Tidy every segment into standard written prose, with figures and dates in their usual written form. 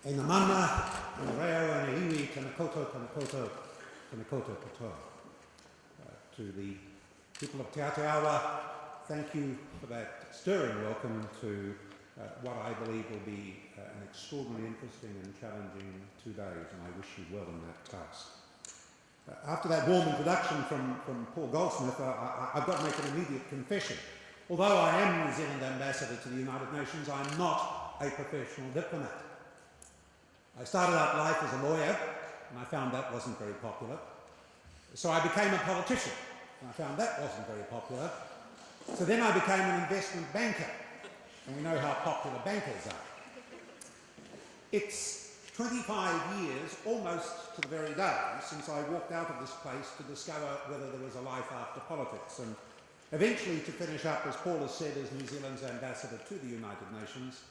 E na mana, e reo, e na iwi, tana koto, tana koto, tana koto koto. To the people of Te Aotearoa, thank you for that stirring welcome to what I believe will be an extraordinarily interesting and challenging 2 days, and I wish you well in that task. After that warm introduction from Paul Goldsmith, I've got to make an immediate confession. Although I am New Zealand ambassador to the United Nations, I'm not a professional diplomat. I started out life as a lawyer, and I found that wasn't very popular. So I became a politician, and I found that wasn't very popular. So then I became an investment banker, and we know how popular bankers are. It's 25 years, almost to the very day, since I walked out of this place to discover whether there was a life after politics, and eventually to finish up, as Paul has said, as New Zealand's ambassador to the United Nations,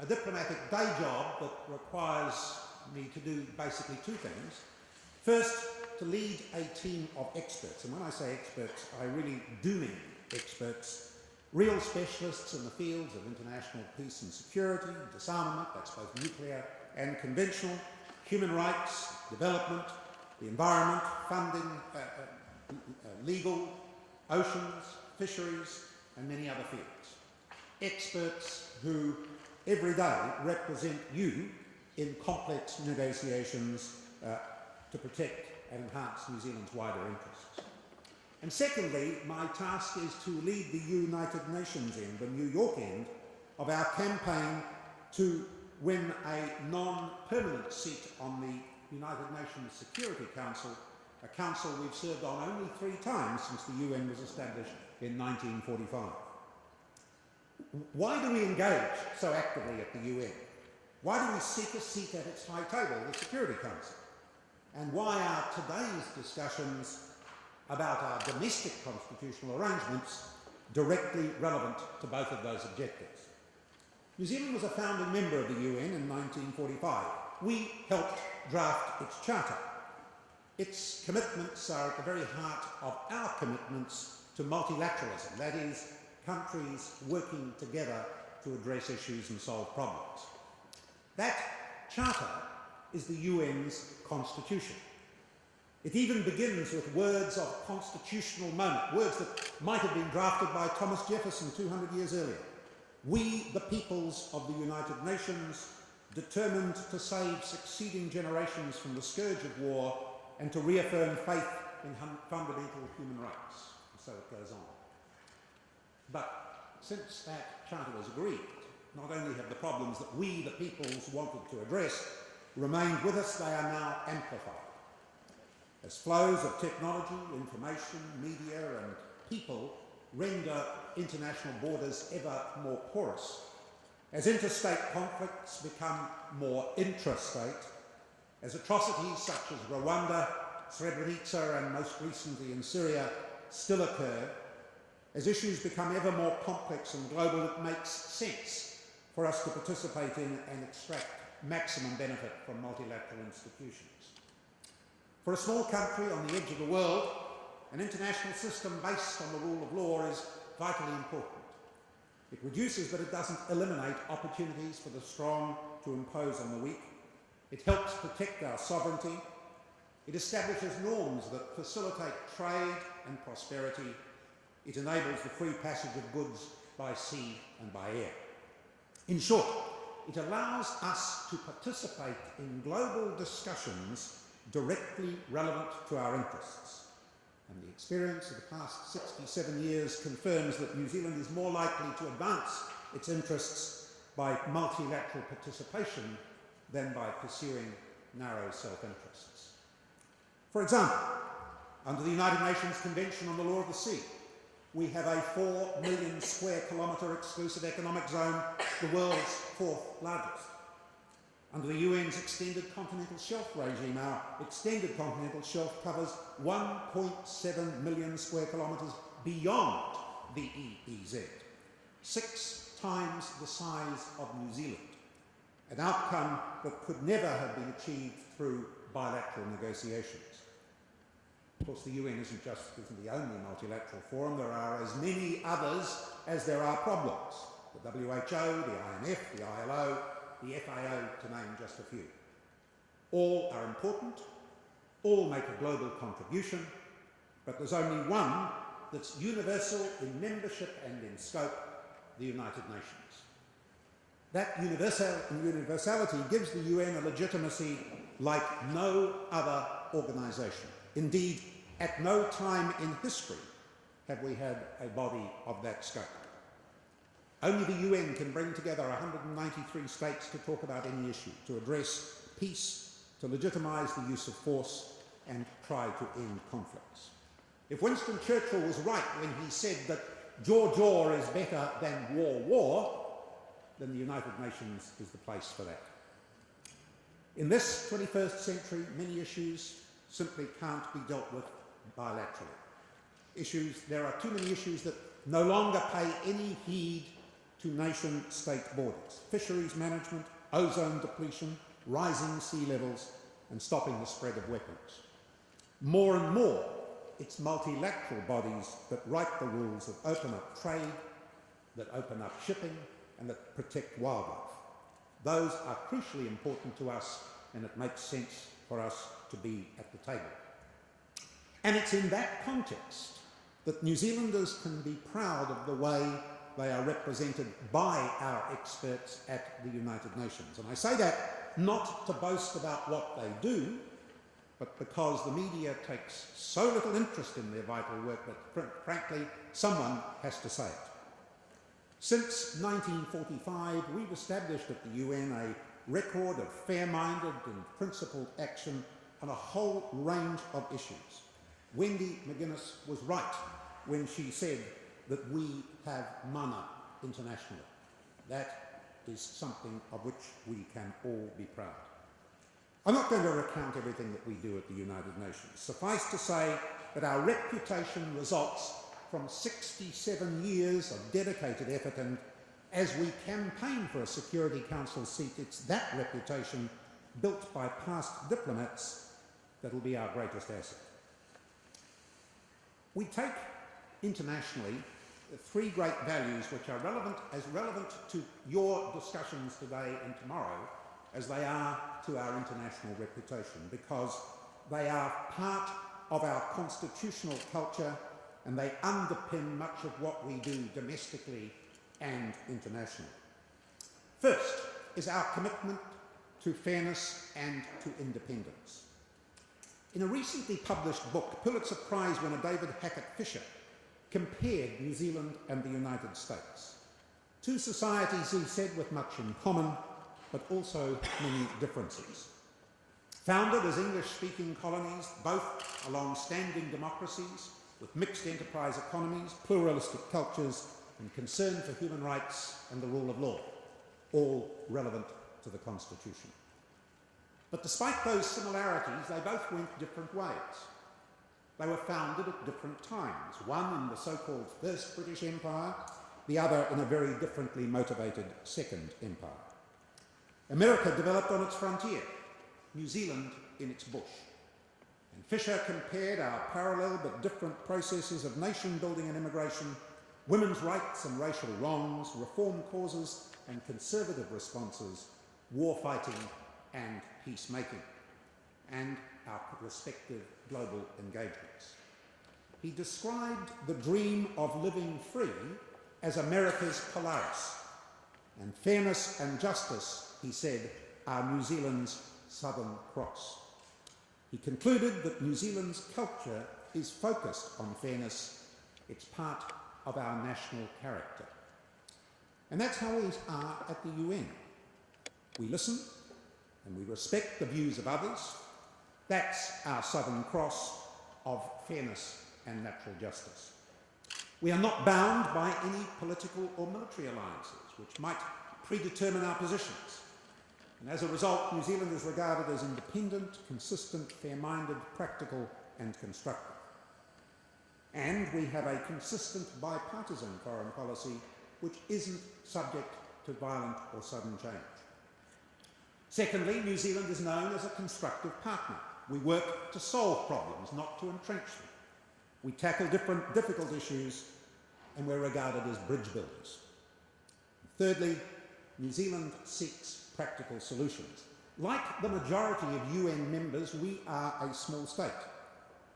a diplomatic day job that requires me to do basically 2 things. First, to lead a team of experts, and when I say experts, I really do mean experts, real specialists in the fields of international peace and security, disarmament, that's both nuclear and conventional, human rights, development, the environment, funding, legal, oceans, fisheries, and many other fields. Experts who every day represent you in complex negotiations to protect and enhance New Zealand's wider interests. And secondly, my task is to lead the United Nations end, the New York end, of our campaign to win a non-permanent seat on the United Nations Security Council, a council we've served on only 3 times since the UN was established in 1945. Why do we engage so actively at the UN? Why do we seek a seat at its high table, the Security Council? And why are today's discussions about our domestic constitutional arrangements directly relevant to both of those objectives? New Zealand was a founding member of the UN in 1945. We helped draft its charter. Its commitments are at the very heart of our commitments to multilateralism, that is, countries working together to address issues and solve problems. That charter is the UN's constitution. It even begins with words of constitutional moment, words that might have been drafted by Thomas Jefferson 200 years earlier. We, the peoples of the United Nations, determined to save succeeding generations from the scourge of war and to reaffirm faith in fundamental human rights. And so it goes on. But since that charter was agreed, not only have the problems that we, the peoples, wanted to address remained with us, they are now amplified. As flows of technology, information, media and people render international borders ever more porous, as interstate conflicts become more intrastate, as atrocities such as Rwanda, Srebrenica and most recently in Syria still occur, as issues become ever more complex and global, it makes sense for us to participate in and extract maximum benefit from multilateral institutions. For a small country on the edge of the world, an international system based on the rule of law is vitally important. It reduces, but it doesn't eliminate, opportunities for the strong to impose on the weak. It helps protect our sovereignty. It establishes norms that facilitate trade and prosperity. It enables the free passage of goods by sea and by air. In short, it allows us to participate in global discussions directly relevant to our interests. And the experience of the past 67 years confirms that New Zealand is more likely to advance its interests by multilateral participation than by pursuing narrow self-interests. For example, under the United Nations Convention on the Law of the Sea, we have a 4 million square kilometre exclusive economic zone, the world's 4th largest. Under the UN's extended continental shelf regime, our extended continental shelf covers 1.7 million square kilometres beyond the EEZ, 6 times the size of New Zealand, an outcome that could never have been achieved through bilateral negotiations. Of course, the UN isn't the only multilateral forum. There are as many others as there are problems. The WHO, the IMF, the ILO, the FAO, to name just a few. All are important, all make a global contribution, but there's only one that's universal in membership and in scope, the United Nations. That universality gives the UN a legitimacy like no other organisation. Indeed, at no time in history have we had a body of that scope. Only the UN can bring together 193 states to talk about any issue, to address peace, to legitimise the use of force, and try to end conflicts. If Winston Churchill was right when he said that jaw is better than war, then the United Nations is the place for that. In this 21st century, many issues simply can't be dealt with bilaterally. There are too many issues that no longer pay any heed to nation-state borders. Fisheries management, ozone depletion, rising sea levels, and stopping the spread of weapons. More and more, it's multilateral bodies that write the rules that open up trade, that open up shipping, and that protect wildlife. Those are crucially important to us, and it makes sense for us to be at the table. And it's in that context that New Zealanders can be proud of the way they are represented by our experts at the United Nations. And I say that not to boast about what they do, but because the media takes so little interest in their vital work that, frankly, someone has to say it. Since 1945, we've established at the UN a record of fair-minded and principled action on a whole range of issues. Wendy McGuinness was right when she said that we have mana internationally. That is something of which we can all be proud. I'm not going to recount everything that we do at the United Nations. Suffice to say that our reputation results from 67 years of dedicated effort, and as we campaign for a Security Council seat, it's that reputation built by past diplomats that will be our greatest asset. We take internationally three great values which are relevant to your discussions today and tomorrow as they are to our international reputation, because they are part of our constitutional culture and they underpin much of what we do domestically and internationally. First is our commitment to fairness and to independence. In a recently published book, Pulitzer Prize winner David Hackett Fisher compared New Zealand and the United States. Two societies, he said, with much in common, but also many differences. Founded as English-speaking colonies, both are long-standing democracies with mixed enterprise economies, pluralistic cultures, and concern for human rights and the rule of law, all relevant to the Constitution. But despite those similarities, they both went different ways. They were founded at different times, one in the so-called First British Empire, the other in a very differently motivated Second Empire. America developed on its frontier, New Zealand in its bush. And Fisher compared our parallel but different processes of nation building and immigration, women's rights and racial wrongs, reform causes and conservative responses, war fighting and peacemaking, and our respective global engagements. He described the dream of living free as America's Polaris, and fairness and justice, he said, are New Zealand's Southern Cross. He concluded that New Zealand's culture is focused on fairness. It's part of our national character. And that's how we are at the UN. We listen and we respect the views of others. That's our Southern Cross of fairness and natural justice. We are not bound by any political or military alliances which might predetermine our positions. And as a result, New Zealand is regarded as independent, consistent, fair-minded, practical and constructive. And we have a consistent bipartisan foreign policy which isn't subject to violent or sudden change. Secondly, New Zealand is known as a constructive partner. We work to solve problems, not to entrench them. We tackle difficult issues, and we're regarded as bridge builders. Thirdly, New Zealand seeks practical solutions. Like the majority of UN members, we are a small state.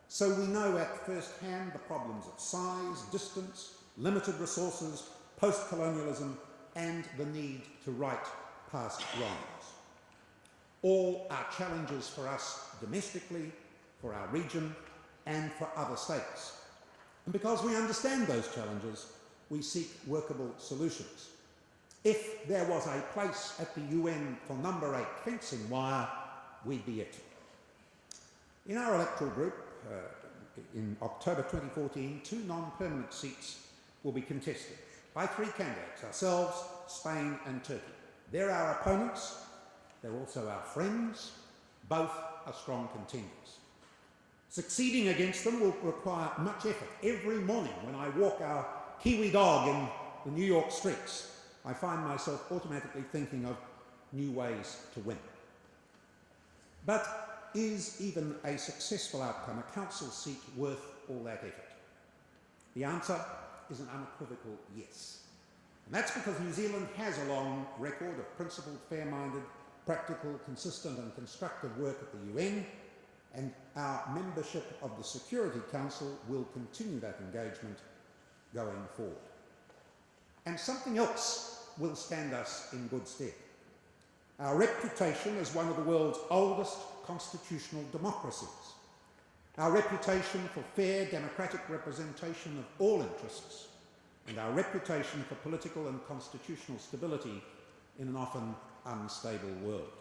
So we know at first hand the problems of size, distance, limited resources, post-colonialism, and the need to right past wrongs. All are challenges for us domestically, for our region, and for other states. And because we understand those challenges, we seek workable solutions. If there was a place at the UN for number 8 fencing wire, we'd be it. In our electoral group, in October 2014, 2 non-permanent seats will be contested by 3 candidates, ourselves, Spain and Turkey. They're our opponents, they're also our friends, both are strong contenders. Succeeding against them will require much effort. Every morning when I walk our Kiwi dog in the New York streets, I find myself automatically thinking of new ways to win. But is even a successful outcome, a council seat, worth all that effort? The answer is an unequivocal yes. And that's because New Zealand has a long record of principled, fair-minded, practical, consistent and constructive work at the UN, and our membership of the Security Council will continue that engagement going forward. And something else will stand us in good stead. Our reputation as one of the world's oldest constitutional democracies, our reputation for fair democratic representation of all interests, and our reputation for political and constitutional stability in an often unstable world.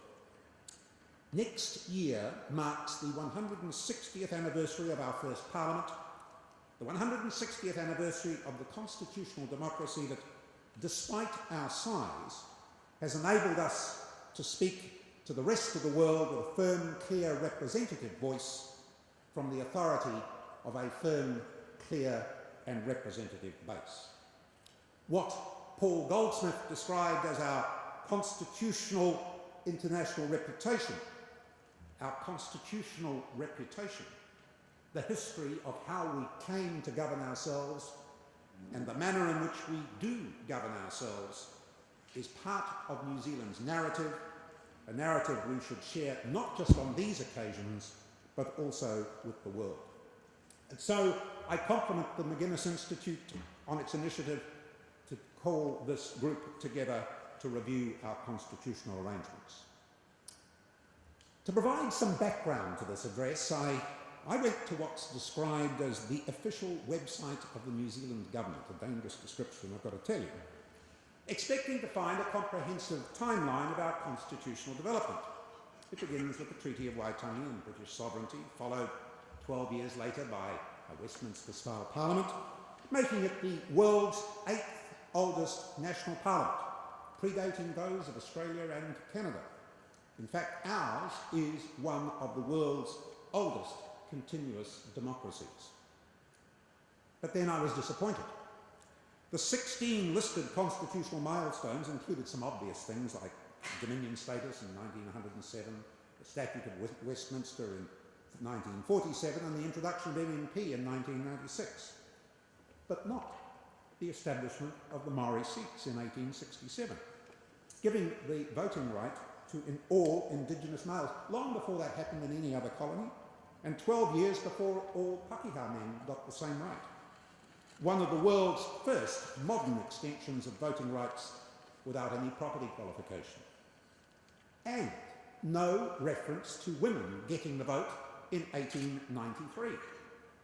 Next year marks the 160th anniversary of our first Parliament, the 160th anniversary of the constitutional democracy that, despite our size, has enabled us to speak to the rest of the world with a firm, clear, representative voice from the authority of a firm, clear and representative base. What Paul Goldsmith described as our constitutional international reputation, our constitutional reputation, the history of how we came to govern ourselves and the manner in which we do govern ourselves, is part of New Zealand's narrative, a narrative we should share not just on these occasions, but also with the world. And so I compliment the McGuinness Institute on its initiative to call this group together to review our constitutional arrangements. To provide some background to this address, I went to what's described as the official website of the New Zealand government, a dangerous description, I've got to tell you, expecting to find a comprehensive timeline of our constitutional development. It begins with the Treaty of Waitangi and British sovereignty, followed 12 years later by a Westminster-style parliament, making it the world's 8th oldest national parliament, predating those of Australia and Canada. In fact, ours is one of the world's oldest continuous democracies. But then I was disappointed. The 16 listed constitutional milestones included some obvious things like Dominion status in 1907, the Statute of Westminster in 1947, and the introduction of MMP in 1996, but not the establishment of the Maori seats in 1867, giving the voting right to all Indigenous males, long before that happened in any other colony, and 12 years before all Pakeha men got the same right. One of the world's first modern extensions of voting rights without any property qualification. And no reference to women getting the vote in 1893.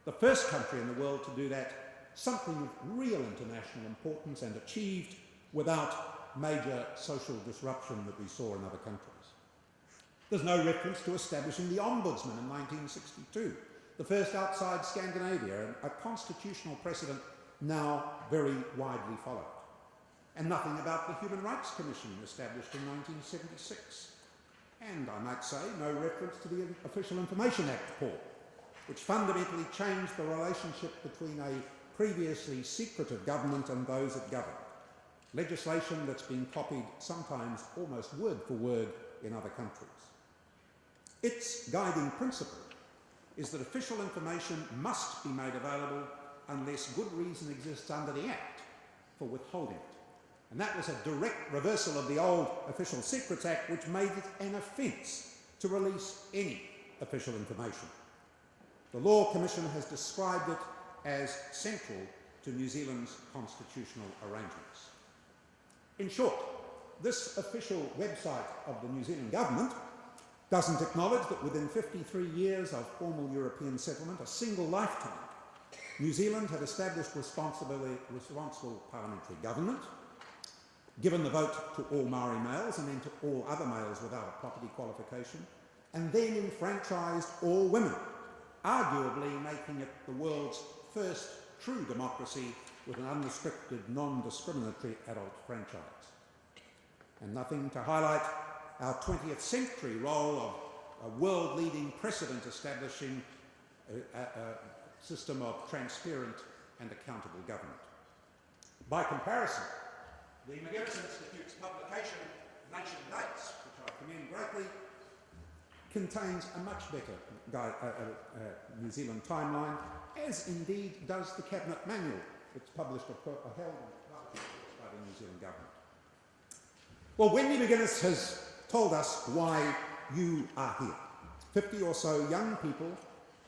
The first country in the world to do that, something of real international importance and achieved without major social disruption that we saw in other countries. There's no reference to establishing the Ombudsman in 1962, the first outside Scandinavia, a constitutional precedent now very widely followed. And nothing about the Human Rights Commission established in 1976. And I might say, no reference to the Official Information Act, Paul, which fundamentally changed the relationship between a previously secretive government and those it governed. Legislation that's been copied sometimes almost word for word in other countries. Its guiding principle is that official information must be made available unless good reason exists under the Act for withholding it. And that was a direct reversal of the old Official Secrets Act, which made it an offence to release any official information. The Law Commission has described it as central to New Zealand's constitutional arrangements. In short, this official website of the New Zealand government doesn't acknowledge that within 53 years of formal European settlement, a single lifetime, New Zealand had established responsible parliamentary government, given the vote to all Maori males and then to all other males without a property qualification, and then enfranchised all women, arguably making it the world's first true democracy with an unrestricted, non-discriminatory adult franchise. And nothing to highlight our 20th century role of a world-leading precedent establishing a system of transparent and accountable government. By comparison, the McGuinness Institute's publication, Nation Dates, which I commend greatly, contains a much better New Zealand timeline, as indeed does the Cabinet Manual, that's published or held by the New Zealand government. Well, Wendy McGuinness has told us why you are here, 50 or so young people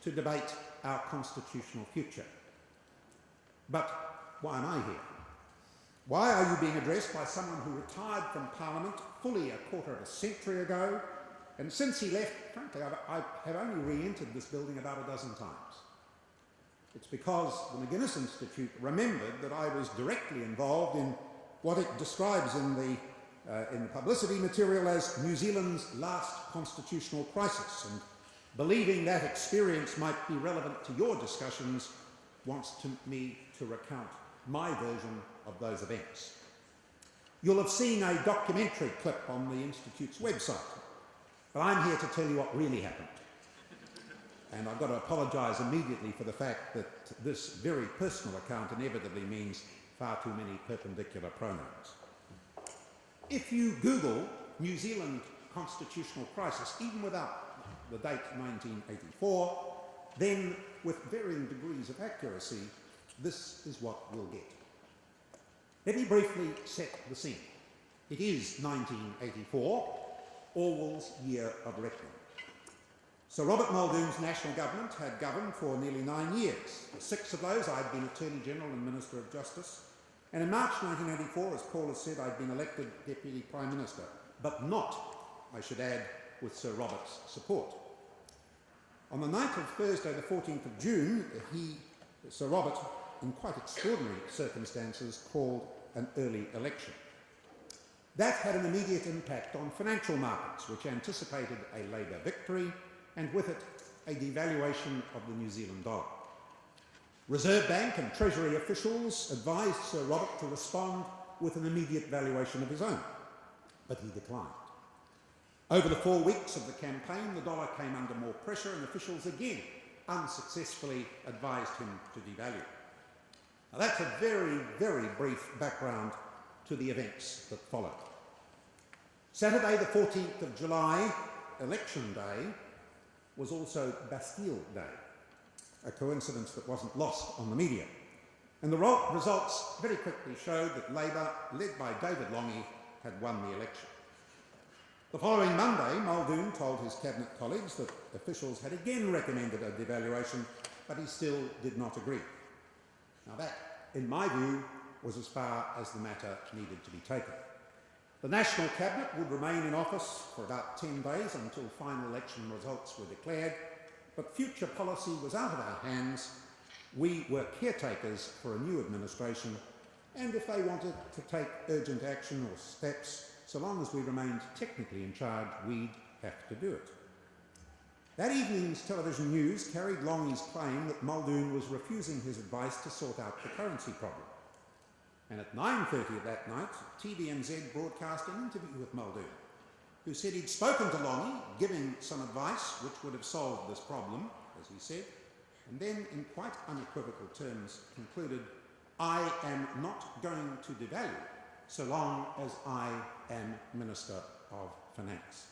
to debate our constitutional future. But why am I here? Why are you being addressed by someone who retired from Parliament fully a quarter of a century ago, and since he left, frankly, I have only re-entered this building about a dozen times? It's because the McGuinness Institute remembered that I was directly involved in what it describes in the publicity material as New Zealand's last constitutional crisis, and believing that experience might be relevant to your discussions, wants me to recount my version of those events. You'll have seen a documentary clip on the Institute's website, but I'm here to tell you what really happened. And I've got to apologise immediately for the fact that this very personal account inevitably means far too many perpendicular pronouns. If you Google New Zealand constitutional crisis, even without the date 1984, then with varying degrees of accuracy, this is what we'll get. Let me briefly set the scene. It is 1984, Orwell's year of reckoning. Sir Robert Muldoon's national government had governed for nearly 9 years. For 6 of those, I'd been Attorney General and Minister of Justice. And in March 1984, as Paul has said, I'd been elected Deputy Prime Minister, but not, I should add, with Sir Robert's support. On the night of Thursday, the 14th of June, Sir Robert, in quite extraordinary circumstances, called an early election. That had an immediate impact on financial markets, which anticipated a Labour victory, and with it, a devaluation of the New Zealand dollar. Reserve Bank and Treasury officials advised Sir Robert to respond with an immediate valuation of his own, but he declined. Over the 4 weeks of the campaign, the dollar came under more pressure, and officials again unsuccessfully advised him to devalue. Now, that's a very, very brief background to the events that followed. Saturday, the 14th of July, Election Day, was also Bastille Day, a coincidence that wasn't lost on the media. And the results very quickly showed that Labour, led by David Lange, had won the election. The following Monday, Muldoon told his cabinet colleagues that officials had again recommended a devaluation, but he still did not agree. Now that, in my view, was as far as the matter needed to be taken. The National Cabinet would remain in office for about 10 days until final election results were declared, but future policy was out of our hands. We were caretakers for a new administration, and if they wanted to take urgent action or steps, so long as we remained technically in charge, we'd have to do it. That evening's television news carried Lange's claim that Muldoon was refusing his advice to sort out the currency problem. And at 9:30 of that night, TVNZ broadcast an interview with Muldoon, who said he'd spoken to Lange, giving some advice which would have solved this problem, as he said, and then in quite unequivocal terms concluded, "I am not going to devalue so long as I am Minister of Finance."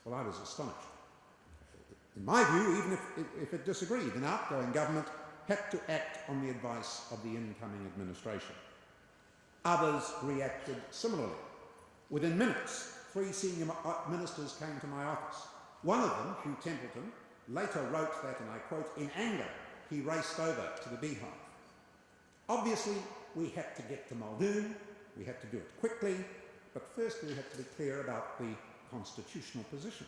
Well, I was astonished. In my view, even if it disagreed, an outgoing government had to act on the advice of the incoming administration. Others reacted similarly. Within minutes, 3 senior ministers came to my office. One of them, Hugh Templeton, later wrote that, and I quote, "In anger, he raced over to the Beehive." Obviously, we had to get to Muldoon, we had to do it quickly, but first we had to be clear about the constitutional position.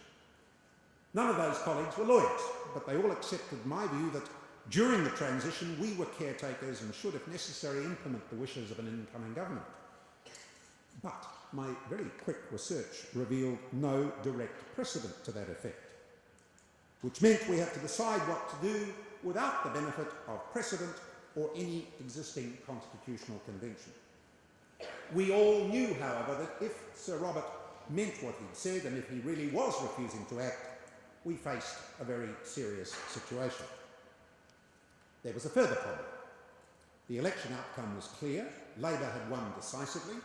None of those colleagues were lawyers, but they all accepted my view that during the transition we were caretakers and should, if necessary, implement the wishes of an incoming government. But my very quick research revealed no direct precedent to that effect, which meant we had to decide what to do without the benefit of precedent or any existing constitutional convention. We all knew, however, that if Sir Robert meant what he'd said and if he really was refusing to act, we faced a very serious situation. There was a further problem. The election outcome was clear, Labour had won decisively,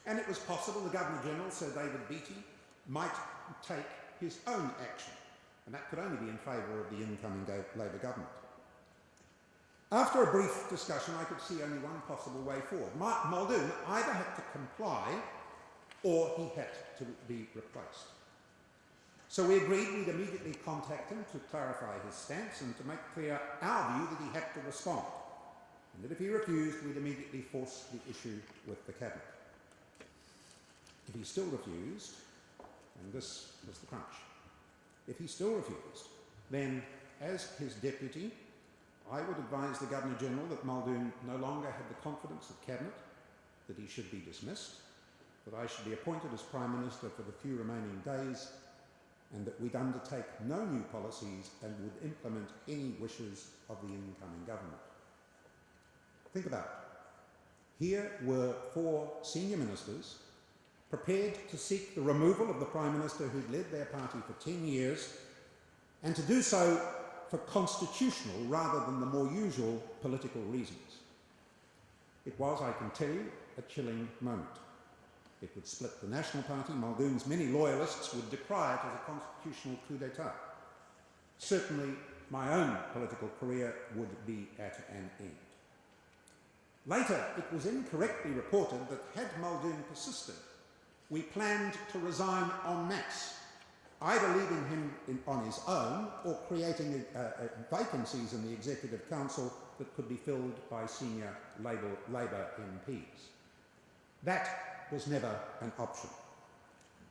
and it was possible the Governor-General, Sir David Beattie, might take his own action, and that could only be in favour of the incoming Labour government. After a brief discussion, I could see only one possible way forward. Muldoon either had to comply or he had to be replaced. So we agreed we'd immediately contact him to clarify his stance and to make clear our view that he had to respond, and that if he refused, we'd immediately force the issue with the Cabinet. If he still refused, and this was the crunch, if he still refused, then as his deputy, I would advise the Governor-General that Muldoon no longer had the confidence of Cabinet, that he should be dismissed, that I should be appointed as Prime Minister for the few remaining days, and that we'd undertake no new policies and would implement any wishes of the incoming government. Think about it. Here were 4 senior ministers prepared to seek the removal of the Prime Minister who'd led their party for 10 years, and to do so for constitutional rather than the more usual political reasons. It was, I can tell you, a chilling moment. It would split the National Party. Muldoon's many loyalists would decry it as a constitutional coup d'etat. Certainly, my own political career would be at an end. Later, it was incorrectly reported that had Muldoon persisted, we planned to resign en masse, either leaving him on his own or creating vacancies in the Executive Council that could be filled by senior Labour MPs. That was never an option.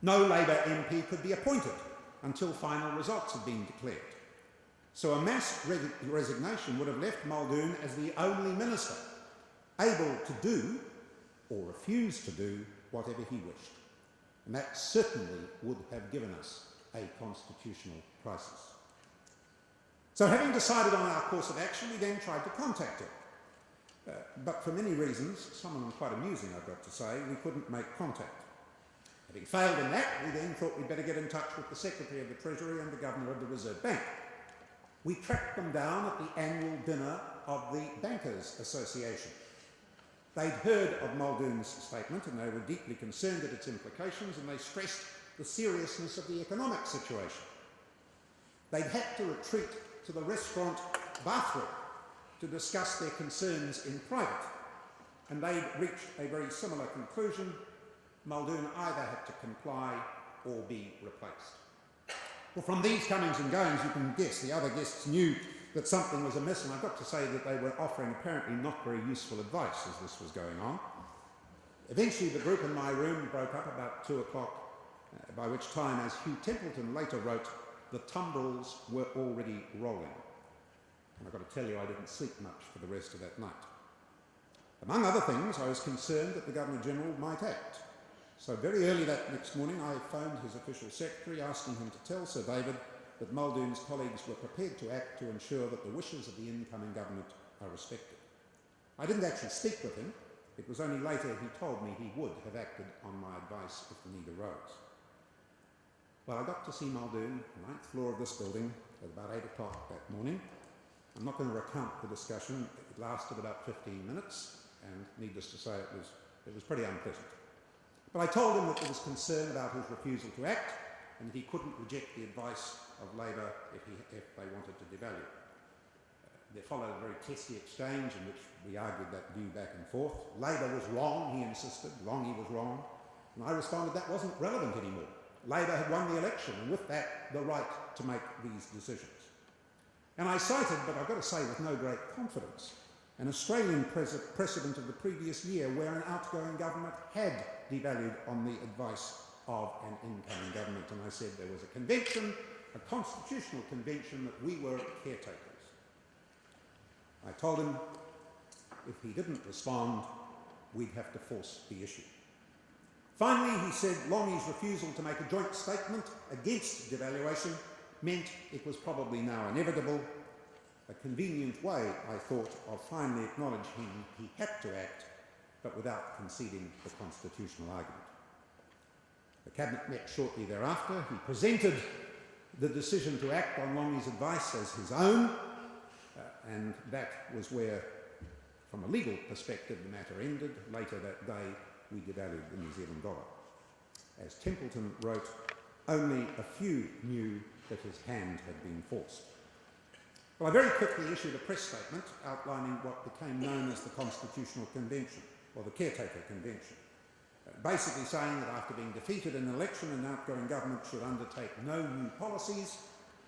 No Labour MP could be appointed until final results had been declared. So a mass resignation would have left Muldoon as the only minister able to do or refuse to do whatever he wished. And that certainly would have given us a constitutional crisis. So having decided on our course of action, we then tried to contact him. But for many reasons, some of them quite amusing, I've got to say, we couldn't make contact. Having failed in that, we then thought we'd better get in touch with the Secretary of the Treasury and the Governor of the Reserve Bank. We tracked them down at the annual dinner of the Bankers Association. They'd heard of Muldoon's statement and they were deeply concerned at its implications, and they stressed the seriousness of the economic situation. They'd had to retreat to the restaurant bathroom to discuss their concerns in private, and they'd reached a very similar conclusion. Muldoon either had to comply or be replaced. Well, from these comings and goings, you can guess the other guests knew that something was amiss, and I've got to say that they were offering apparently not very useful advice as this was going on. Eventually, the group in my room broke up about 2 o'clock, by which time, as Hugh Templeton later wrote, the tumbrils were already rolling. And I've got to tell you, I didn't sleep much for the rest of that night. Among other things, I was concerned that the Governor-General might act. So very early that next morning, I phoned his official secretary, asking him to tell Sir David that Muldoon's colleagues were prepared to act to ensure that the wishes of the incoming government are respected. I didn't actually speak with him. It was only later he told me he would have acted on my advice if the need arose. Well, I got to see Muldoon, the 9th floor of this building, at about 8 o'clock that morning. I'm not going to recount the discussion. It lasted about 15 minutes, and needless to say, it was pretty unpleasant. But I told him that there was concern about his refusal to act, and that he couldn't reject the advice of Labour if they wanted to devalue. There followed a very testy exchange in which we argued that view back and forth. Labour was wrong, he insisted. Long he was wrong. And I responded that wasn't relevant anymore. Labour had won the election, and with that, the right to make these decisions. And I cited, but I've got to say with no great confidence, an Australian precedent of the previous year where an outgoing government had devalued on the advice of an incoming government. And I said there was a convention, a constitutional convention, that we were caretakers. I told him if he didn't respond, we'd have to force the issue. Finally, he said Longie's refusal to make a joint statement against devaluation meant it was probably now inevitable, a convenient way, I thought, of finally acknowledging he had to act, but without conceding the constitutional argument. The Cabinet met shortly thereafter. He presented the decision to act on Longie's advice as his own, and that was where, from a legal perspective, the matter ended. Later that day, we devalued the New Zealand dollar. As Templeton wrote, only a few knew that his hand had been forced. Well, I very quickly issued a press statement outlining what became known as the Constitutional Convention, or the Caretaker Convention, basically saying that after being defeated in an election, an outgoing government should undertake no new policies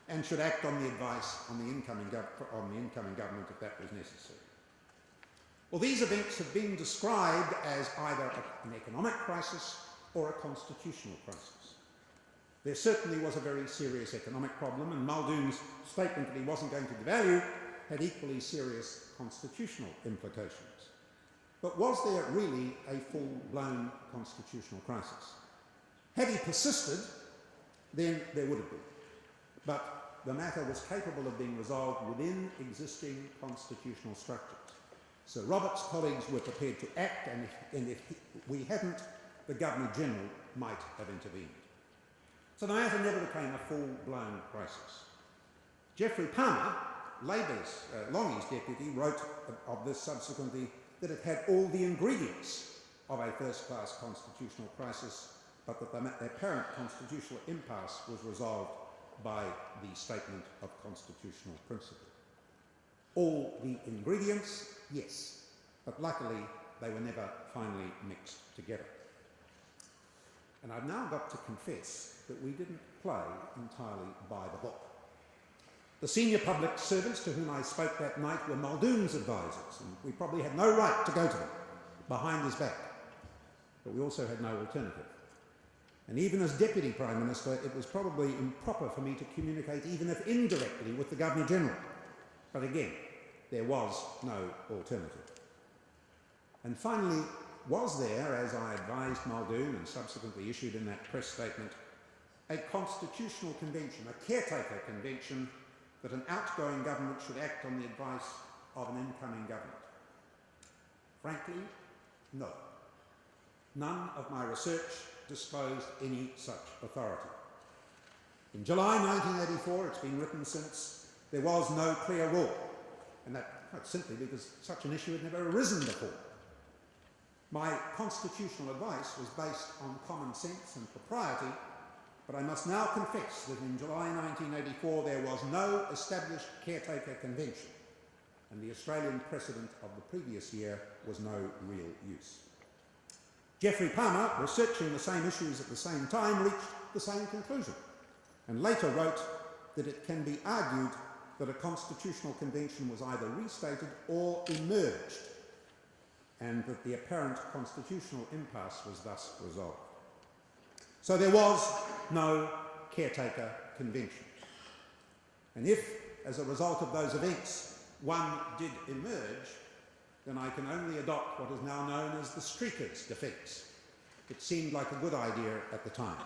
and should act on the advice on the incoming government if that was necessary. Well, these events have been described as either an economic crisis or a constitutional crisis. There certainly was a very serious economic problem, and Muldoon's statement that he wasn't going to devalue had equally serious constitutional implications. But was there really a full-blown constitutional crisis? Had he persisted, then there would have been. But the matter was capable of being resolved within existing constitutional structures. So Robert's colleagues were prepared to act, and if we hadn't, the Governor-General might have intervened. So the matter never became a full-blown crisis. Geoffrey Palmer, Labour's, Longie's deputy, wrote of this subsequently that it had all the ingredients of a first-class constitutional crisis, but that the apparent constitutional impasse was resolved by the statement of constitutional principle. All the ingredients, yes, but luckily they were never finally mixed together. And I've now got to confess that we didn't play entirely by the book. The senior public servants to whom I spoke that night were Muldoon's advisors, and we probably had no right to go to them behind his back, but we also had no alternative. And even as Deputy Prime Minister, it was probably improper for me to communicate, even if indirectly, with the Governor-General. But again, there was no alternative. And finally, was there, as I advised Muldoon and subsequently issued in that press statement, a constitutional convention, a caretaker convention, that an outgoing government should act on the advice of an incoming government? Frankly, no. None of my research disclosed any such authority. In July 1984, it's been written since, there was no clear rule, and that quite simply because such an issue had never arisen before. My constitutional advice was based on common sense and propriety, but I must now confess that in July 1984 there was no established caretaker convention, and the Australian precedent of the previous year was no real use. Geoffrey Palmer, researching the same issues at the same time, reached the same conclusion, and later wrote that it can be argued that a constitutional convention was either restated or emerged, and that the apparent constitutional impasse was thus resolved. So there was no caretaker convention. And if, as a result of those events, one did emerge, then I can only adopt what is now known as the streaker's defence. It seemed like a good idea at the time.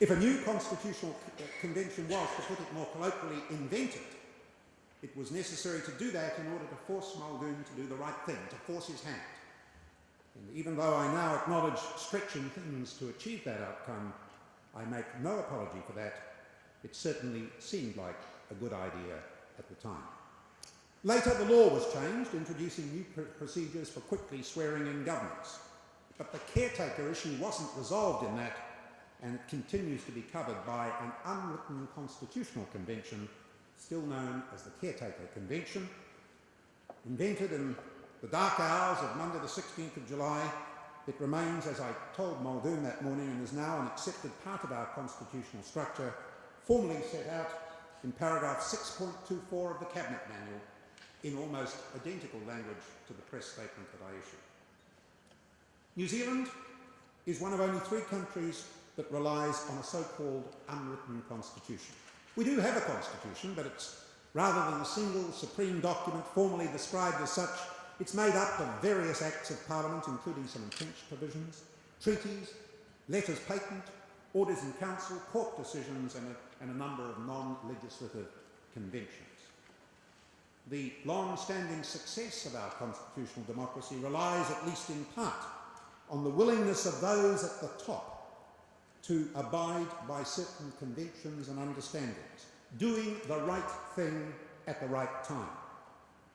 If a new constitutional convention was, to put it more colloquially, invented, it was necessary to do that in order to force Muldoon to do the right thing, to force his hand. And even though I now acknowledge stretching things to achieve that outcome, I make no apology for that. It certainly seemed like a good idea at the time. Later, the law was changed, introducing new procedures for quickly swearing in governments. But the caretaker issue wasn't resolved in that, and it continues to be covered by an unwritten constitutional convention still known as the Caretaker Convention. Invented in the dark hours of Monday the 16th of July, it remains, as I told Muldoon that morning, and is now an accepted part of our constitutional structure, formally set out in paragraph 6.24 of the Cabinet Manual in almost identical language to the press statement that I issued. New Zealand is one of only 3 countries that relies on a so-called unwritten constitution. We do have a constitution, but it's rather than a single supreme document formally described as such, it's made up of various acts of Parliament, including some entrenched provisions, treaties, letters patent, orders in council, court decisions, and a number of non-legislative conventions. The long-standing success of our constitutional democracy relies, at least in part, on the willingness of those at the top to abide by certain conventions and understandings, doing the right thing at the right time,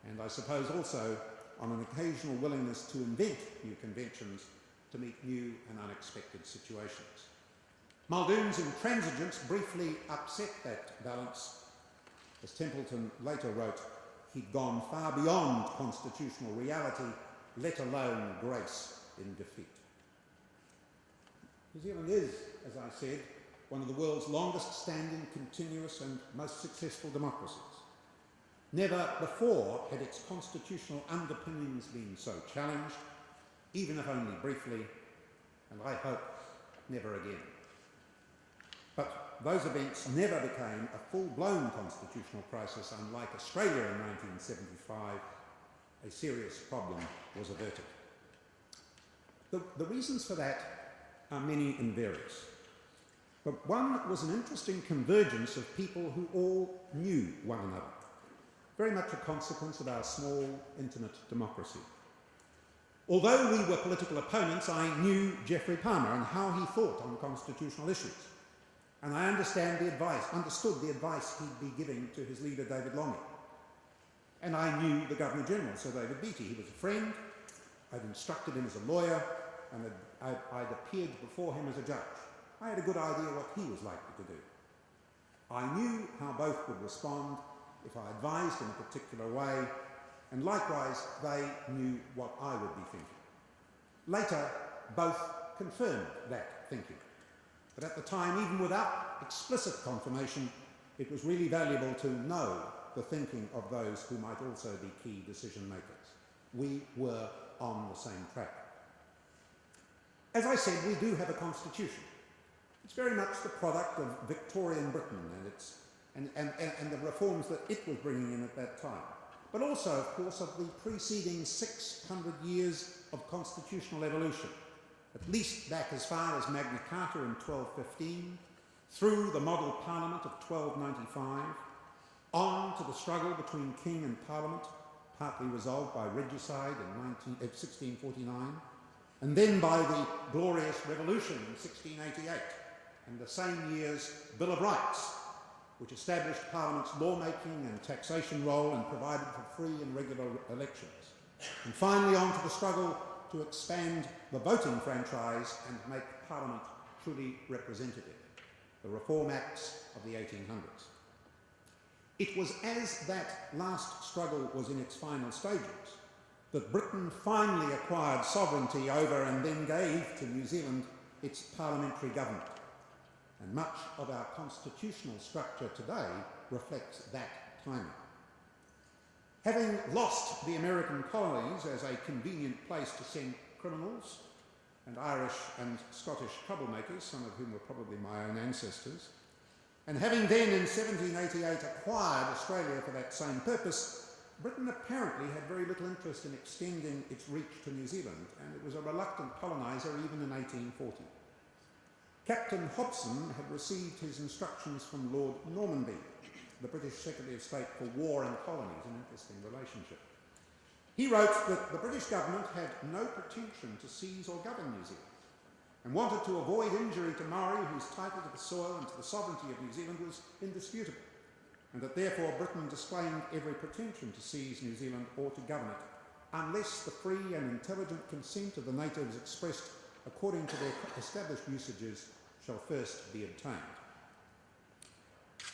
and I suppose also on an occasional willingness to invent new conventions to meet new and unexpected situations. Muldoon's intransigence briefly upset that balance. As Templeton later wrote, he'd gone far beyond constitutional reality, let alone grace in defeat. New Zealand is, as I said, one of the world's longest standing, continuous and most successful democracies. Never before had its constitutional underpinnings been so challenged, even if only briefly, and I hope never again. But those events never became a full-blown constitutional crisis. Unlike Australia in 1975, a serious problem was averted. The reasons for that are many and various. But one was an interesting convergence of people who all knew one another, very much a consequence of our small, intimate democracy. Although we were political opponents, I knew Geoffrey Palmer and how he thought on constitutional issues. And I understood the advice he'd be giving to his leader, David Lange. And I knew the Governor-General, Sir David Beattie. He was a friend. I'd instructed him as a lawyer, and I'd appeared before him as a judge. I had a good idea what he was likely to do. I knew how both would respond if I advised in a particular way, and likewise they knew what I would be thinking. Later, both confirmed that thinking. But at the time, even without explicit confirmation, it was really valuable to know the thinking of those who might also be key decision makers. We were on the same track. As I said, we do have a constitution. It's very much the product of Victorian Britain and the reforms that it was bringing in at that time. But also, of course, of the preceding 600 years of constitutional evolution, at least back as far as Magna Carta in 1215, through the Model Parliament of 1295, on to the struggle between King and Parliament, partly resolved by regicide in 1649, and then by the Glorious Revolution in 1688, and the same year's Bill of Rights, which established Parliament's lawmaking and taxation role and provided for free and regular elections. And finally on to the struggle to expand the voting franchise and make Parliament truly representative, the Reform Acts of the 1800s. It was as that last struggle was in its final stages that Britain finally acquired sovereignty over and then gave to New Zealand its parliamentary government. And much of our constitutional structure today reflects that timing. Having lost the American colonies as a convenient place to send criminals and Irish and Scottish troublemakers, some of whom were probably my own ancestors, and having then in 1788 acquired Australia for that same purpose, Britain apparently had very little interest in extending its reach to New Zealand, and it was a reluctant coloniser even in 1840. Captain Hobson had received his instructions from Lord Normanby, the British Secretary of State for War and Colonies, an interesting relationship. He wrote that the British government had no pretension to seize or govern New Zealand, and wanted to avoid injury to Maori whose title to the soil and to the sovereignty of New Zealand was indisputable, and that therefore Britain disclaimed every pretension to seize New Zealand or to govern it, unless the free and intelligent consent of the natives expressed according to their established usages shall first be obtained.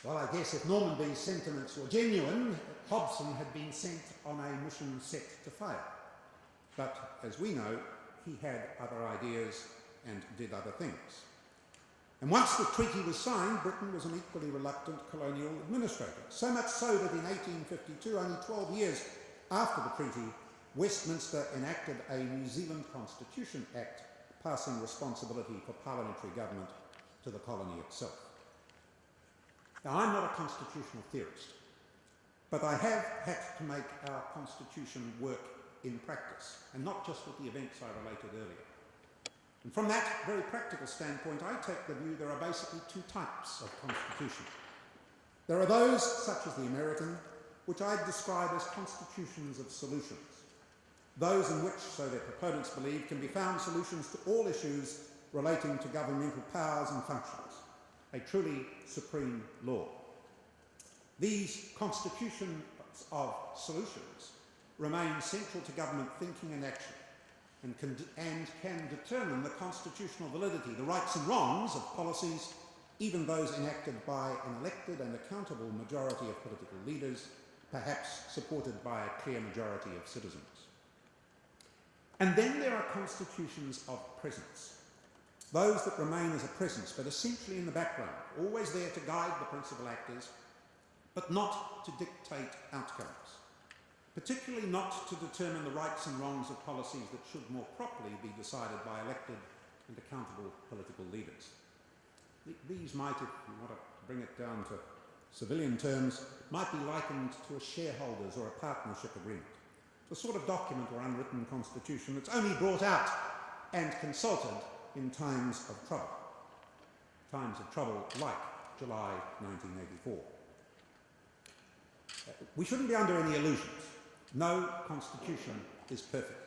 Well, I guess if Normanby's sentiments were genuine, Hobson had been sent on a mission set to fail. But as we know, he had other ideas and did other things. And once the treaty was signed, Britain was an equally reluctant colonial administrator. So much so that in 1852, only 12 years after the treaty, Westminster enacted a New Zealand Constitution Act, passing responsibility for parliamentary government to the colony itself. Now, I'm not a constitutional theorist, but I have had to make our constitution work in practice, and not just with the events I related earlier. And from that very practical standpoint, I take the view there are basically two types of constitution. There are those, such as the American, which I describe as constitutions of solutions. Those in which, so their proponents believe, can be found solutions to all issues relating to governmental powers and functions, a truly supreme law. These constitutions of solutions remain central to government thinking and action, and can determine the constitutional validity, the rights and wrongs of policies, even those enacted by an elected and accountable majority of political leaders, perhaps supported by a clear majority of citizens. And then there are constitutions of presence, those that remain as a presence, but essentially in the background, always there to guide the principal actors, but not to dictate outcomes, particularly not to determine the rights and wrongs of policies that should more properly be decided by elected and accountable political leaders. These might, if you want to bring it down to civilian terms, might be likened to a shareholders or a partnership agreement, the sort of document or unwritten constitution that's only brought out and consulted in times of trouble like July 1984. We shouldn't be under any illusions. No constitution is perfect.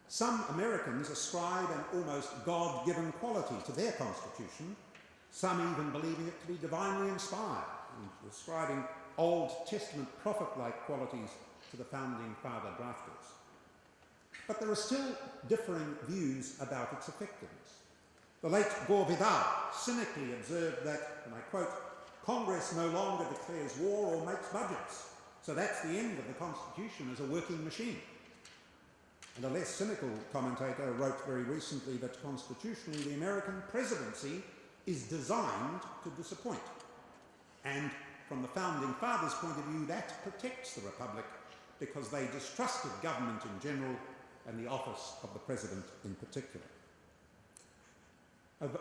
Some Americans ascribe an almost God-given quality to their constitution, some even believing it to be divinely inspired, and ascribing Old Testament prophet-like qualities to the founding father drafters. But there are still differing views about its effectiveness. The late Gore Vidal cynically observed that, and I quote, "Congress no longer declares war or makes budgets, so that's the end of the Constitution as a working machine." And a less cynical commentator wrote very recently that constitutionally the American presidency is designed to disappoint. And from the founding fathers' point of view, that protects the Republic because they distrusted government in general and the office of the president in particular.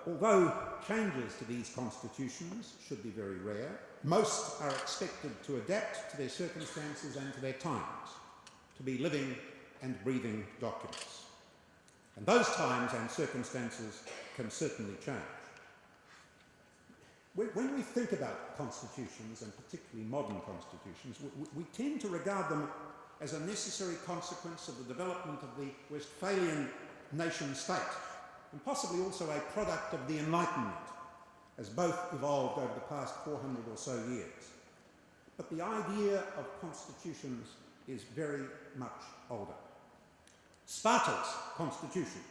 Although changes to these constitutions should be very rare, most are expected to adapt to their circumstances and to their times, to be living and breathing documents. And those times and circumstances can certainly change. When we think about constitutions, and particularly modern constitutions, we tend to regard them as a necessary consequence of the development of the Westphalian nation-state, and possibly also a product of the Enlightenment, as both evolved over the past 400 or so years. But the idea of constitutions is very much older. Sparta's constitution,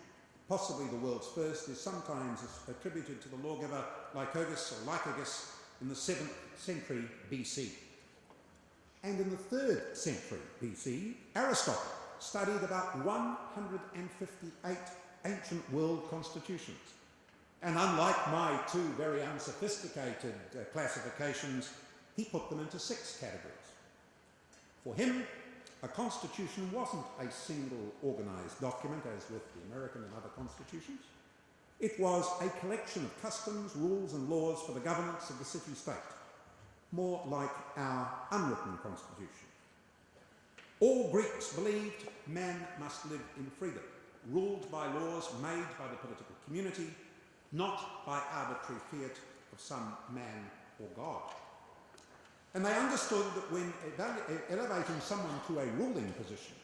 possibly the world's first, is sometimes attributed to the lawgiver Lycurgus or Lycurgus in the 7th century BC. And in the 3rd century BC, Aristotle studied about 158 ancient world constitutions. And unlike my two very unsophisticated classifications, he put them into 6 categories. For him, a constitution wasn't a single organised document, as with the American and other constitutions. It was a collection of customs, rules and laws for the governance of the city-state, more like our unwritten constitution. All Greeks believed man must live in freedom, ruled by laws made by the political community, not by arbitrary fiat of some man or god. And they understood that when elevating someone to a ruling position,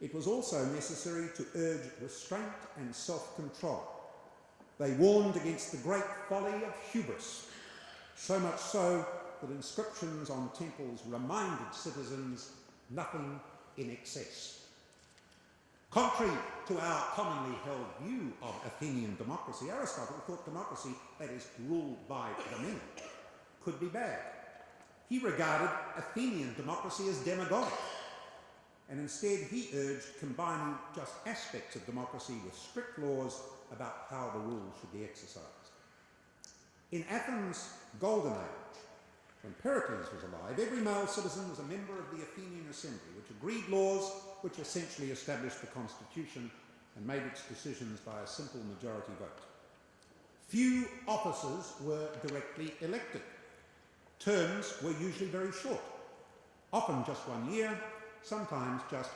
it was also necessary to urge restraint and self-control. They warned against the great folly of hubris, so much so that inscriptions on temples reminded citizens, nothing in excess. Contrary to our commonly held view of Athenian democracy, Aristotle thought democracy, that is, ruled by the many, could be bad. He regarded Athenian democracy as demagogic, and instead he urged combining just aspects of democracy with strict laws about how the rules should be exercised. In Athens' golden age, when Pericles was alive, every male citizen was a member of the Athenian assembly, which agreed laws which essentially established the constitution and made its decisions by a simple majority vote. Few officers were directly elected. Terms were usually very short, often just 1 year, sometimes just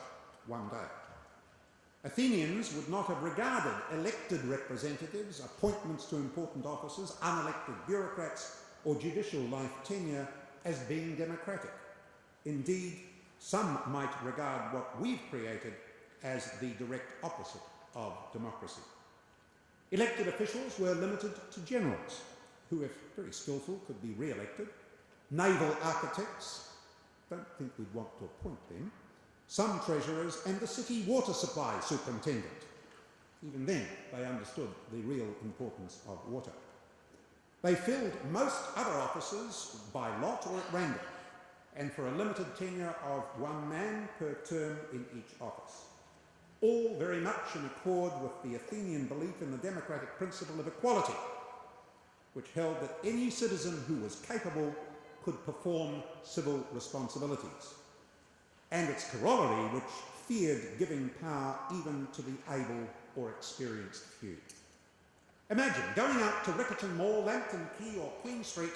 1 day. Athenians would not have regarded elected representatives, appointments to important offices, unelected bureaucrats, or judicial life tenure as being democratic. Indeed, some might regard what we've created as the direct opposite of democracy. Elected officials were limited to generals, who, if very skillful, could be re-elected, naval architects, don't think we'd want to appoint them, some treasurers, and the city water supply superintendent. Even then, they understood the real importance of water. They filled most other offices by lot or at random, and for a limited tenure of 1 man per term in each office. All very much in accord with the Athenian belief in the democratic principle of equality, which held that any citizen who was capable could perform civil responsibilities, and its corollary, which feared giving power even to the able or experienced few. Imagine going out to Riccarton Mall, Lambton Quay or Queen Street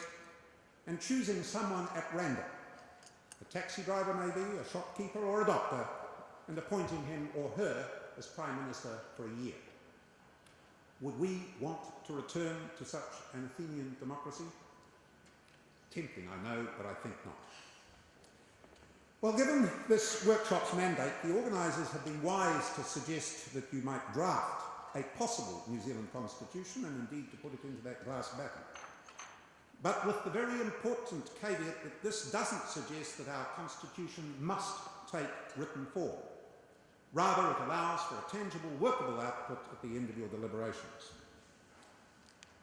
and choosing someone at random, a taxi driver maybe, a shopkeeper or a doctor, and appointing him or her as Prime Minister for a year. Would we want to return to such an Athenian democracy? Tempting, I know, but I think not. Well, given this workshop's mandate, the organisers have been wise to suggest that you might draft a possible New Zealand constitution and indeed to put it into that glass baton. But with the very important caveat that this doesn't suggest that our constitution must take written form. Rather, it allows for a tangible, workable output at the end of your deliberations.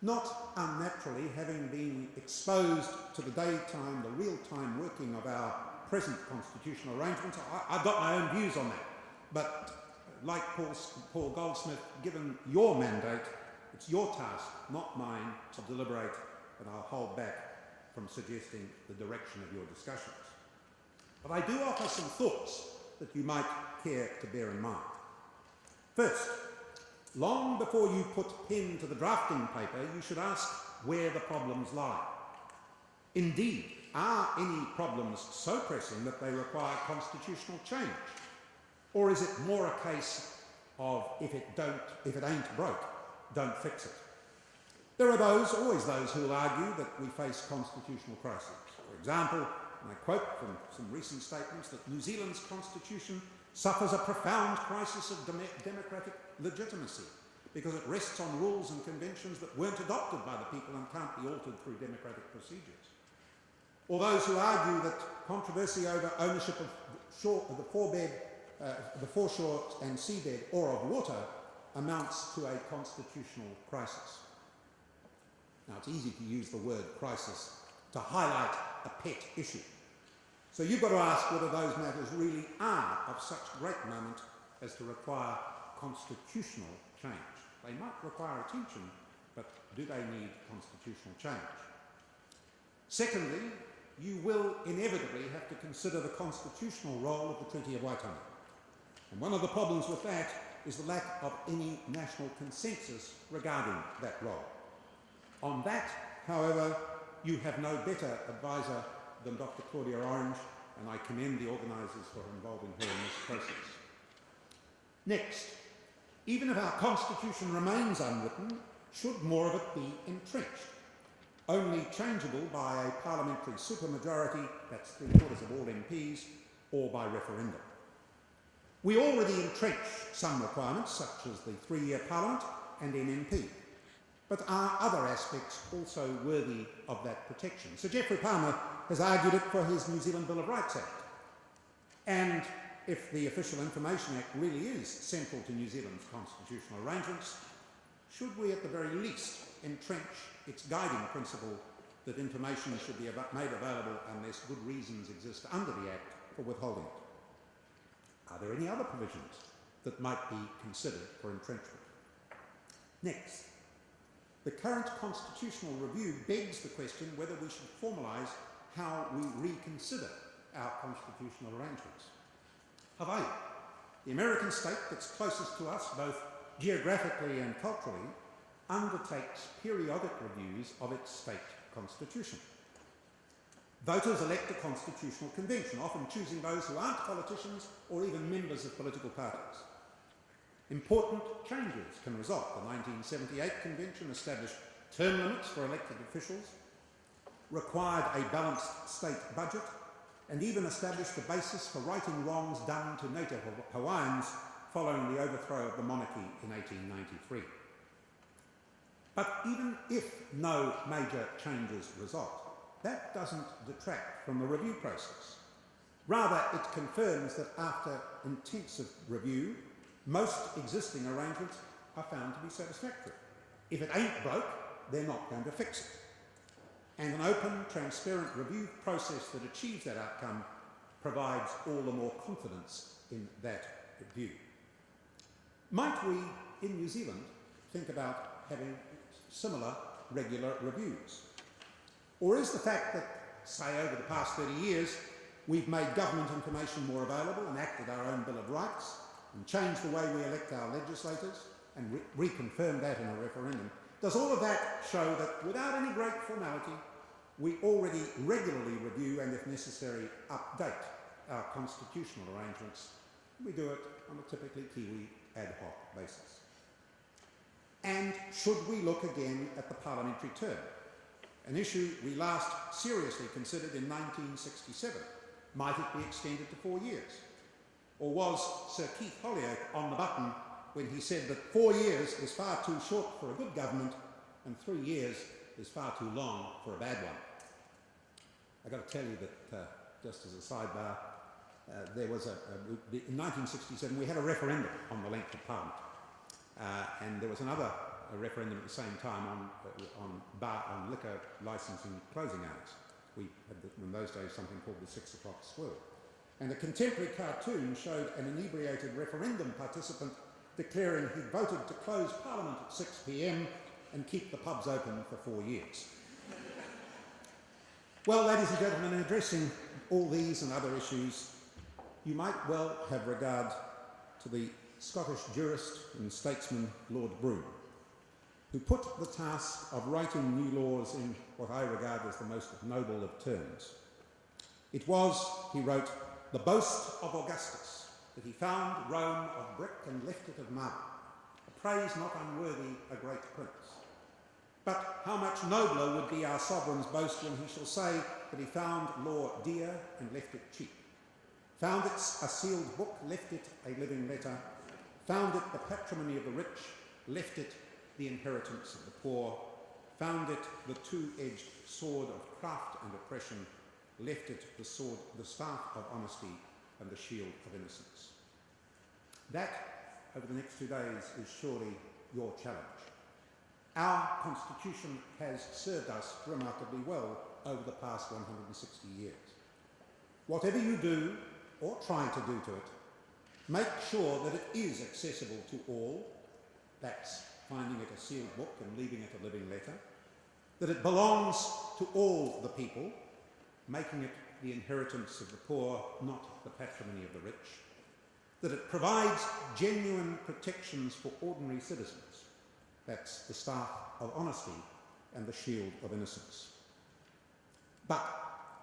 Not unnaturally, having been exposed to the daytime, the real-time working of our present constitutional arrangements, I've got my own views on that. But like Paul Goldsmith, given your mandate, it's your task, not mine, to deliberate, and I'll hold back from suggesting the direction of your discussions. But I do offer some thoughts that you might care to bear in mind. First, long before you put pen to the drafting paper, you should ask where the problems lie. Indeed, are any problems so pressing that they require constitutional change? Or is it more a case of if it ain't broke, don't fix it? There are always those who will argue that we face constitutional crises. For example, and I quote from some recent statements, that New Zealand's constitution suffers a profound crisis of democratic legitimacy because it rests on rules and conventions that weren't adopted by the people and can't be altered through democratic procedures. Or those who argue that controversy over ownership of the foreshore and seabed or of water amounts to a constitutional crisis. Now, it's easy to use the word crisis to highlight a pet issue. So you've got to ask whether those matters really are of such great moment as to require constitutional change. They might require attention, but do they need constitutional change? Secondly, you will inevitably have to consider the constitutional role of the Treaty of Waitangi. And one of the problems with that is the lack of any national consensus regarding that role. On that, however, you have no better advisor than Dr. Claudia Orange, and I commend the organisers for involving her in this process. Next, even if our constitution remains unwritten, should more of it be entrenched? Only changeable by a parliamentary supermajority, that's 3/4 of all MPs, or by referendum. We already entrench some requirements, such as the 3-year parliament and NMP. But are other aspects also worthy of that protection? Sir Geoffrey Palmer has argued it for his New Zealand Bill of Rights Act. And if the Official Information Act really is central to New Zealand's constitutional arrangements, should we at the very least entrench its guiding principle that information should be made available unless good reasons exist under the Act for withholding it. Are there any other provisions that might be considered for entrenchment? Next, the current constitutional review begs the question whether we should formalise how we reconsider our constitutional arrangements. Hawaii, the American state that's closest to us, both geographically and culturally, undertakes periodic reviews of its state constitution. Voters elect a constitutional convention, often choosing those who aren't politicians or even members of political parties. Important changes can result. The 1978 convention established term limits for elected officials, required a balanced state budget, and even established the basis for righting wrongs done to native Hawaiians following the overthrow of the monarchy in 1893. But even if no major changes result, that doesn't detract from the review process. Rather, it confirms that after intensive review, most existing arrangements are found to be satisfactory. If it ain't broke, they're not going to fix it. And an open, transparent review process that achieves that outcome provides all the more confidence in that view. Might we, in New Zealand, think about having similar regular reviews? Or is the fact that, say, over the past 30 years, we've made government information more available, enacted our own Bill of Rights, and changed the way we elect our legislators, and reconfirmed that in a referendum, does all of that show that without any great formality, we already regularly review and, if necessary, update our constitutional arrangements? We do it on a typically Kiwi ad hoc basis. And should we look again at the parliamentary term? An issue we last seriously considered in 1967. Might it be extended to 4 years? Or was Sir Keith Holyoake on the button when he said that 4 years is far too short for a good government and 3 years is far too long for a bad one? I've got to tell you that, just as a sidebar, there was in 1967 we had a referendum on the length of Parliament, and there was another referendum at the same time on liquor licensing closing hours. We had, in those days, something called the 6 o'clock swirl. And a contemporary cartoon showed an inebriated referendum participant declaring he'd voted to close Parliament at 6 p.m. and keep the pubs open for 4 years. Well, ladies and gentlemen, in addressing all these and other issues, you might well have regard to the Scottish jurist and statesman Lord Brougham, who put the task of writing new laws in what I regard as the most noble of terms. It was, he wrote, the boast of Augustus that he found Rome of brick and left it of marble, a praise not unworthy a great prince. But how much nobler would be our sovereign's boast when he shall say that he found law dear and left it cheap, found it a sealed book, left it a living letter, found it the patrimony of the rich, left it the inheritance of the poor, found it the two-edged sword of craft and oppression, left it the sword, the staff of honesty and the shield of innocence. That, over the next 2 days, is surely your challenge. Our Constitution has served us remarkably well over the past 160 years. Whatever you do, or try to do to it, make sure that it is accessible to all. That's finding it a sealed book and leaving it a living letter. That it belongs to all the people, making it the inheritance of the poor, not the patrimony of the rich. That it provides genuine protections for ordinary citizens. That's the staff of honesty and the shield of innocence. But,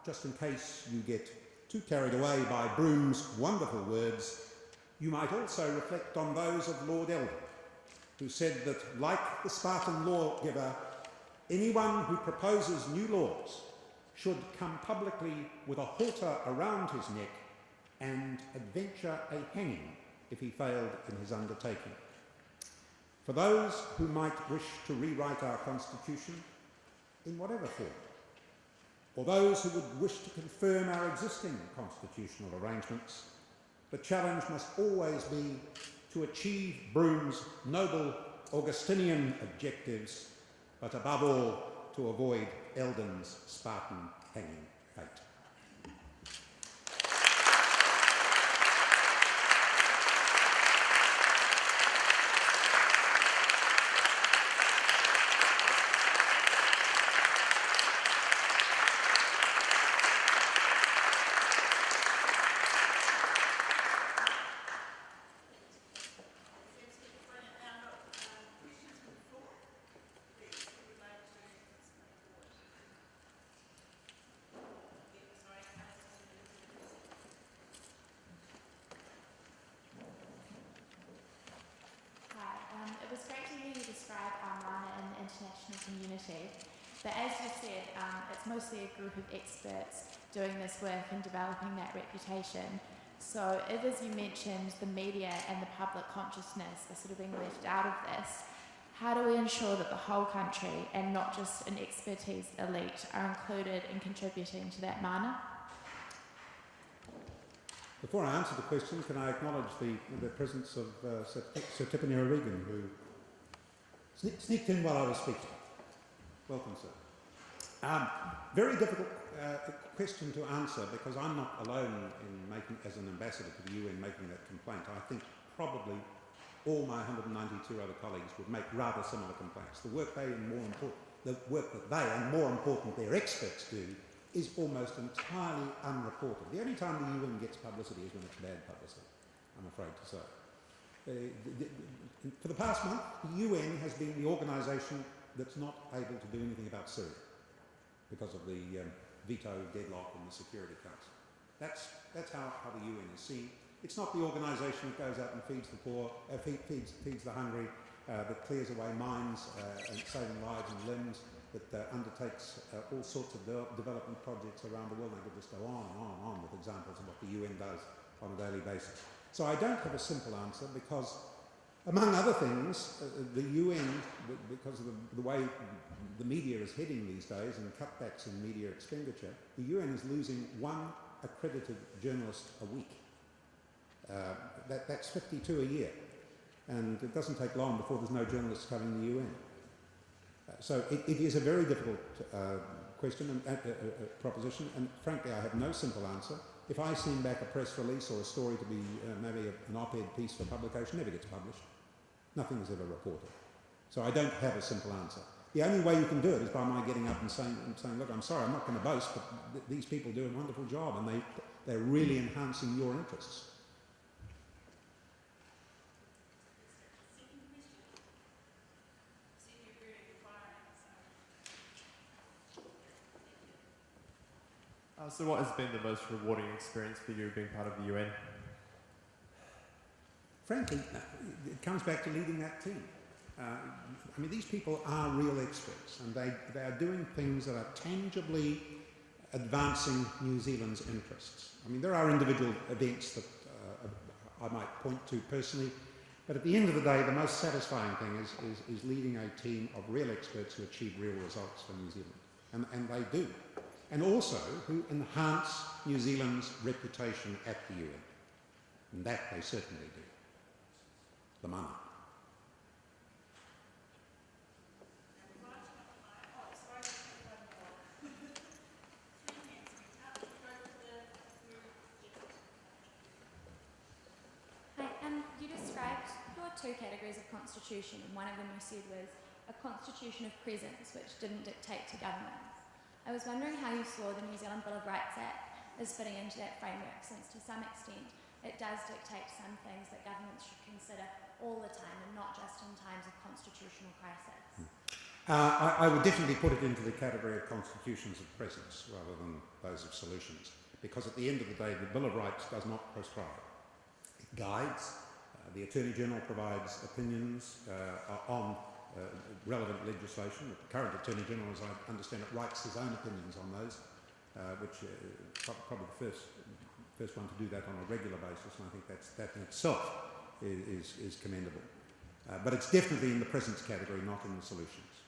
just in case you get too carried away by Brougham's wonderful words, you might also reflect on those of Lord Eldon, who said that, like the Spartan lawgiver, anyone who proposes new laws should come publicly with a halter around his neck and adventure a hanging if he failed in his undertaking. For those who might wish to rewrite our Constitution in whatever form, or those who would wish to confirm our existing constitutional arrangements, the challenge must always be to achieve Brougham's noble Augustinian objectives, but above all, to avoid Eldon's Spartan hanging fate. It was great to hear you describe our mana in the international community, but as you said, it's mostly a group of experts doing this work and developing that reputation. So if, as you mentioned, the media and the public consciousness are sort of being left out of this, how do we ensure that the whole country and not just an expertise elite are included in contributing to that mana? Before I answer the question, can I acknowledge the presence of Sir Tiffany O'Regan, who sneaked in while I was speaking. Welcome, sir. Very difficult question to answer, because I'm not alone in making, as an ambassador to the UN, making that complaint. I think probably all my 192 other colleagues would make rather similar complaints. The work that they and more important their experts do is almost entirely unreported. The only time the UN gets publicity is when it's bad publicity, I'm afraid to say. For the past month, the UN has been the organisation that's not able to do anything about Syria because of the veto deadlock in the Security Council. That's how the UN is seen. It's not the organisation that goes out and feeds the poor, feeds the hungry, that clears away mines and saving lives and limbs, that undertakes all sorts of development projects around the world. I could just go on and on and on with examples of what the UN does on a daily basis. So I don't have a simple answer, because, among other things, the UN, because of the way the media is heading these days and cutbacks in media expenditure, the UN is losing one accredited journalist a week. That's 52 a year, and it doesn't take long before there's no journalists covering the UN. So it is a very difficult question and proposition, and frankly I have no simple answer. If I send back a press release or a story to be maybe an op-ed piece for publication, never gets published. Nothing is ever reported. So I don't have a simple answer. The only way you can do it is by my getting up and saying look, I'm sorry, I'm not going to boast, but these people do a wonderful job, and they're really enhancing your interests. So what has been the most rewarding experience for you being part of the UN? Frankly, it comes back to leading that team. I mean, these people are real experts, and they are doing things that are tangibly advancing New Zealand's interests. I mean, there are individual events that I might point to personally, but at the end of the day, the most satisfying thing is leading a team of real experts who achieve real results for New Zealand, and they do. And also who enhance New Zealand's reputation at the UN. And that they certainly do. The money. Hi, you described your two categories of constitution, and one of them you said was a constitution of presence, which didn't dictate to governments. I was wondering how you saw the New Zealand Bill of Rights Act as fitting into that framework, since to some extent it does dictate some things that governments should consider all the time and not just in times of constitutional crisis. I would definitely put it into the category of constitutions of presence rather than those of solutions, because at the end of the day the Bill of Rights does not prescribe. It guides. The Attorney General provides opinions on relevant legislation. The current Attorney General, as I understand it, writes his own opinions on those, which probably the first one to do that on a regular basis, and I think that in itself is commendable. But it's definitely in the presence category, not in the solutions.